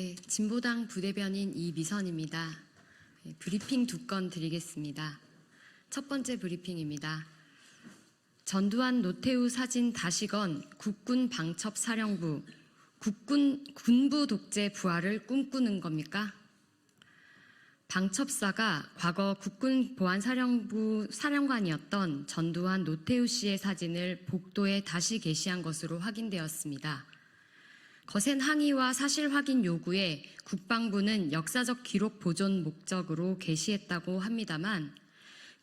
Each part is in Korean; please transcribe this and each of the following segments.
네, 진보당 부대변인 이미선입니다. 브리핑 2건 드리겠습니다. 첫 번째 브리핑입니다. 전두환 노태우 사진 다시건 국군 방첩사령부, 군부 독재 부활을 꿈꾸는 겁니까? 방첩사가 과거 국군 보안사령부 사령관이었던 전두환 노태우 씨의 사진을 복도에 다시 게시한 것으로 확인되었습니다. 거센 항의와 사실 확인 요구에 국방부는 역사적 기록 보존 목적으로 게시했다고 합니다만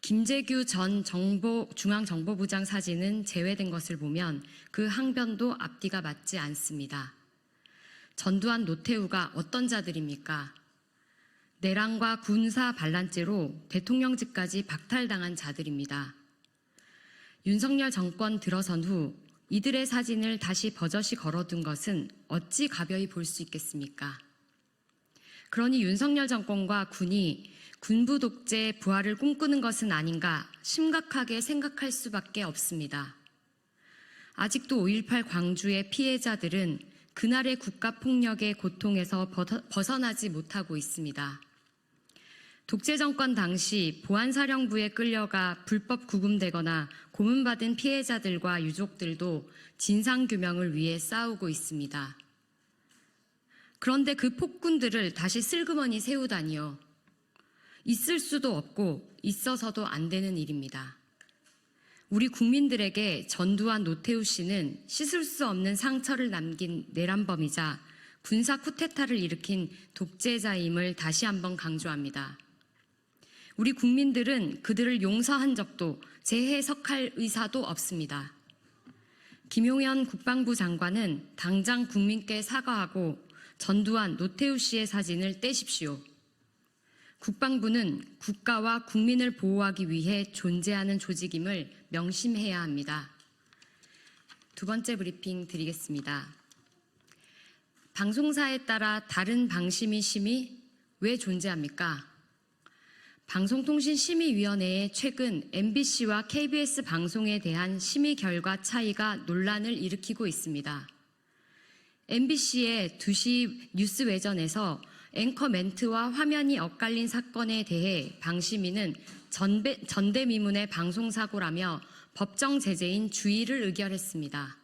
김재규 전 중앙정보부장 사진은 제외된 것을 보면 그 항변도 앞뒤가 맞지 않습니다. 전두환 노태우가 어떤 자들입니까? 내란과 군사 반란죄로 대통령직까지 박탈당한 자들입니다. 윤석열 정권 들어선 후 이들의 사진을 다시 버젓이 걸어둔 것은 어찌 가벼이 볼 수 있겠습니까? 그러니 윤석열 정권과 군이 군부 독재 부활을 꿈꾸는 것은 아닌가 심각하게 생각할 수밖에 없습니다. 아직도 5.18 광주의 피해자들은 그날의 국가폭력의 고통에서 벗어나지 못하고 있습니다. 독재 정권 당시 보안사령부에 끌려가 불법 구금되거나 고문받은 피해자들과 유족들도 진상규명을 위해 싸우고 있습니다. 그런데 그 폭군들을 다시 슬그머니 세우다니요. 있을 수도 없고 있어서도 안 되는 일입니다. 우리 국민들에게 전두환 노태우 씨는 씻을 수 없는 상처를 남긴 내란범이자 군사 쿠데타를 일으킨 독재자임을 다시 한번 강조합니다. 우리 국민들은 그들을 용서한 적도 재해석할 의사도 없습니다. 김용현 국방부 장관은 당장 국민께 사과하고 전두환 노태우 씨의 사진을 떼십시오. 국방부는 국가와 국민을 보호하기 위해 존재하는 조직임을 명심해야 합니다. 두 번째 브리핑 드리겠습니다. 방송사에 따라 다른 방심위 심의 왜 존재합니까? 방송통신심의위원회에 최근 MBC와 KBS 방송에 대한 심의 결과 차이가 논란을 일으키고 있습니다. MBC의 2시 뉴스 외전에서 앵커 멘트와 화면이 엇갈린 사건에 대해 방심위는 전대미문의 방송사고라며 법정 제재인 주의를 의결했습니다.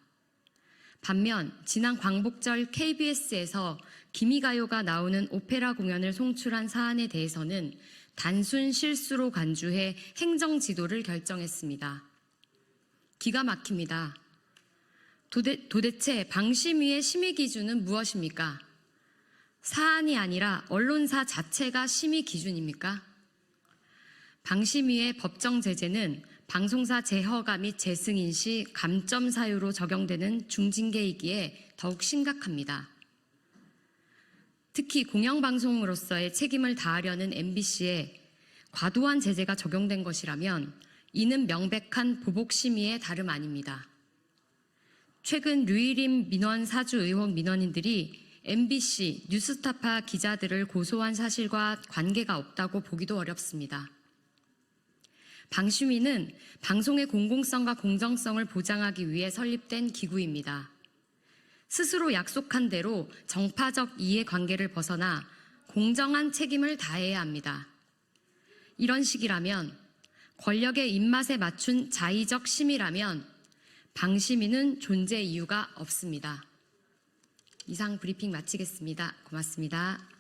반면 지난 광복절 KBS에서 기미가요가 나오는 오페라 공연을 송출한 사안에 대해서는 단순 실수로 간주해 행정 지도를 결정했습니다. 기가 막힙니다. 도대체 방심위의 심의 기준은 무엇입니까? 사안이 아니라 언론사 자체가 심의 기준입니까? 방심위의 법정 제재는 방송사 재허가 및 재승인 시 감점 사유로 적용되는 중징계이기에 더욱 심각합니다. 특히 공영방송으로서의 책임을 다하려는 MBC에 과도한 제재가 적용된 것이라면 이는 명백한 보복심의에 다름 아닙니다. 최근 류일임 민원 사주 의혹 민원인들이 MBC, 뉴스타파 기자들을 고소한 사실과 관계가 없다고 보기도 어렵습니다. 방심위는 방송의 공공성과 공정성을 보장하기 위해 설립된 기구입니다. 스스로 약속한 대로 정파적 이해관계를 벗어나 공정한 책임을 다해야 합니다. 이런 식이라면, 권력의 입맛에 맞춘 자의적 심의라면 방심위는 존재 이유가 없습니다. 이상 브리핑 마치겠습니다. 고맙습니다.